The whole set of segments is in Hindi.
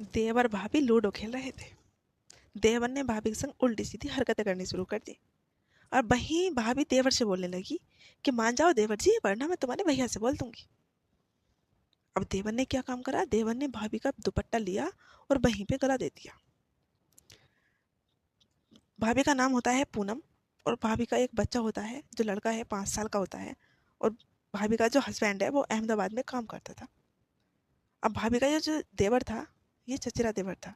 देवर भाभी लूडो खेल रहे थे। देवर ने भाभी के संग उल्टी सीधी हरकतें करनी शुरू कर दी और वहीं भाभी देवर से बोलने लगी कि मान जाओ देवर जी, वरना मैं तुम्हारे भैया से बोल दूंगी। अब देवर ने क्या काम करा, देवर ने भाभी का दुपट्टा लिया और वहीं पे गला दे दिया। भाभी का नाम होता है पूनम और भाभी का एक बच्चा होता है जो लड़का है, 5 साल का होता है। और भाभी का जो हस्बैंड है वो अहमदाबाद में काम करता था। अब भाभी का ये जो देवर था, ये चचेरा देवर था।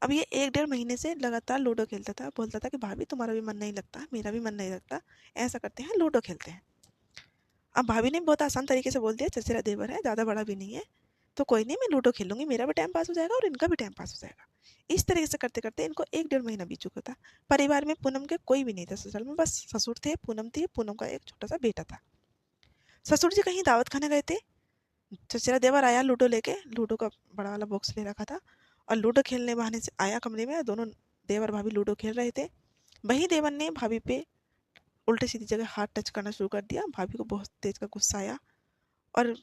अब ये 1 डेढ़ महीने से लगातार लूडो खेलता था, बोलता था कि भाभी तुम्हारा भी मन नहीं लगता, मेरा भी मन नहीं लगता, ऐसा करते हैं लूडो खेलते हैं। अब भाभी ने बहुत आसान तरीके से बोल दिया, चचेरा देवर है, ज़्यादा बड़ा भी नहीं है, तो कोई नहीं, मैं लूडो खेलूंगी, मेरा भी टाइम पास हो जाएगा और इनका भी टाइम पास हो जाएगा। इस तरीके से करते करते इनको 1 डेढ़ महीना बीत चुका था। परिवार में पूनम के कोई भी नहीं था ससुराल में, बस ससुर थे, पूनम थी, पूनम का एक छोटा सा बेटा था। ससुर जी कहीं दावत खाने गए थे। चचेरा देवर आया लूडो लेके, लूडो का बड़ा वाला बॉक्स ले रखा था और लूडो खेलने बहाने से आया कमरे में। दोनों देवर भाभी लूडो खेल रहे थे। वहीं देवर ने भाभी पे उल्टे सीधी जगह हाथ टच करना शुरू कर दिया। भाभी को बहुत तेज का गुस्सा आया और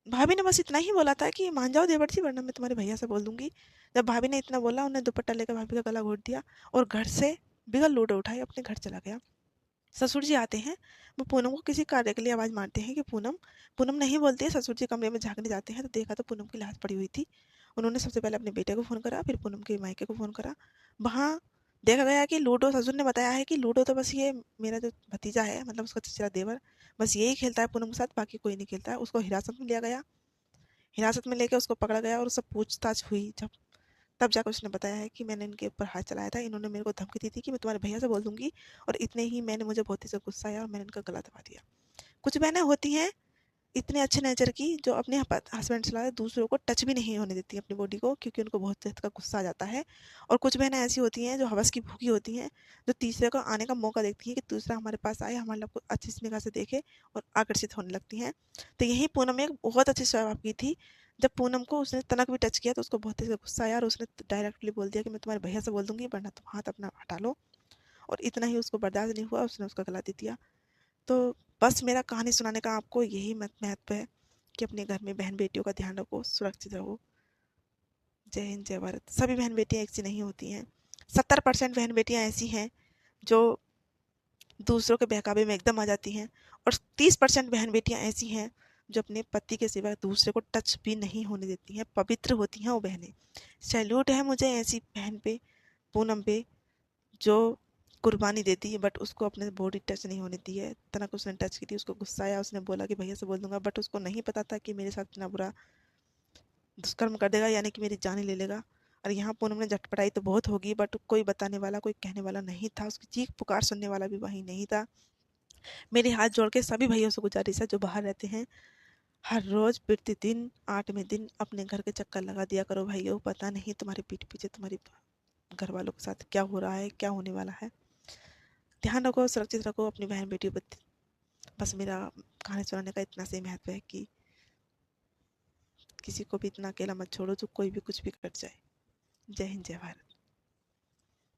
भाभी ने बस इतना ही बोला था कि मान जाओ देवर जी, वरना मैं तुम्हारे भैया से बोल दूंगी। जब भाभी ने इतना बोला, उन्हें दुपट्टा लेकर भाभी का गला घोट दिया और घर से बिगल लूडो उठाई अपने घर चला गया। ससुर जी आते हैं, वो पूनम को किसी कार्य के लिए आवाज़ मारते हैं कि पूनम। पूनम नहीं बोलती है। ससुर जी कमरे में झांकने जाते हैं तो देखा तो पूनम की लाश पड़ी हुई थी। उन्होंने सबसे पहले अपने बेटे को फ़ोन करा, फिर पूनम के मायके को फ़ोन करा। वहाँ देखा गया कि लूडो, ससुर ने बताया है कि लूडो तो बस ये मेरा जो भतीजा है, मतलब उसका चचेरा देवर, बस यही खेलता है पूनम के साथ, बाकी कोई नहीं खेलता है। उसको हिरासत में लिया गया। हिरासत में लेके उसको पकड़ा गया और उससे पूछताछ हुई जब, तब जाकर उसने बताया है कि मैंने इनके ऊपर हाथ चलाया था, इन्होंने मेरे को धमकी दी थी कि मैं तुम्हारे भैया से बोल दूंगी, और इतने ही मैंने, मुझे बहुत ही गुस्सा आया और मैंने इनका गला दबा दिया। कुछ बहनें होती हैं इतने अच्छे नेचर की, जो अपने हस्बैंड से ज़्यादा दूसरों को टच भी नहीं होने देती अपनी बॉडी को, क्योंकि उनको बहुत तेज का गुस्सा आ जाता है। और कुछ बहनें ऐसी होती हैं जो हवस की भूखी होती हैं, जो तीसरे को आने का मौका देखती हैं कि दूसरा हमारे पास आए, हमारे लोग को अच्छी सी निगाह से देखे और आकर्षित होने लगती हैं। तो यही पूनम एक बहुत अच्छी स्वभाव की थी। जब पूनम को उसने तनक भी टच किया तो उसको बहुत तेज गुस्सा आया और उसने डायरेक्टली बोल दिया कि मैं तुम्हारे भैया से बोल दूंगी, वरना तुम हाथ अपना हटा लो। और इतना ही उसको बर्दाश्त नहीं हुआ, उसने उसका गला दे दिया। तो बस मेरा कहानी सुनाने का आपको यही महत्व है कि अपने घर में बहन बेटियों का ध्यान रखो, सुरक्षित रहो। जय हिंद, जय भारत। सभी बहन बेटियां ऐसी नहीं होती हैं। 70% बहन बेटियां ऐसी हैं जो दूसरों के बहकावे में एकदम आ जाती हैं, और 30% बहन बेटियां ऐसी हैं जो अपने पति के सिवा दूसरे को टच भी नहीं होने देती हैं। पवित्र होती हैं वो बहनें। सैल्यूट है मुझे ऐसी बहन पे, पूनम पे, जो कुर्बानी देती है बट उसको अपने बॉडी टच नहीं होने दी है। तनक उसने टच की थी, उसको गुस्सा आया, उसने बोला कि भैया से बोल दूंगा, बट उसको नहीं पता था कि मेरे साथ इतना बुरा दुष्कर्म कर देगा, यानी कि मेरी जान ही ले लेगा। और यहाँ पूनम ने झटपटाई तो बहुत होगी, बट कोई बताने वाला, कोई कहने वाला नहीं था, उसकी चीख पुकार सुनने वाला भी वहीं नहीं था। मेरे हाथ जोड़ के सभी भैयों से गुजारिश है जो बाहर रहते हैं, हर रोज प्रतिदिन 8वें दिन अपने घर के चक्कर लगा दिया करो भाइयों। पता नहीं तुम्हारे पीठ पीछे तुम्हारी घर वालों के साथ क्या हो रहा है, क्या होने वाला है। ध्यान रखो, सुरक्षित रखो अपनी बहन बेटियों पर। बस मेरा कहानी सुनाने का इतना से महत्व है कि किसी को भी इतना अकेला मत छोड़ो जो कोई भी कुछ भी कर जाए। जय हिंद, जय भारत।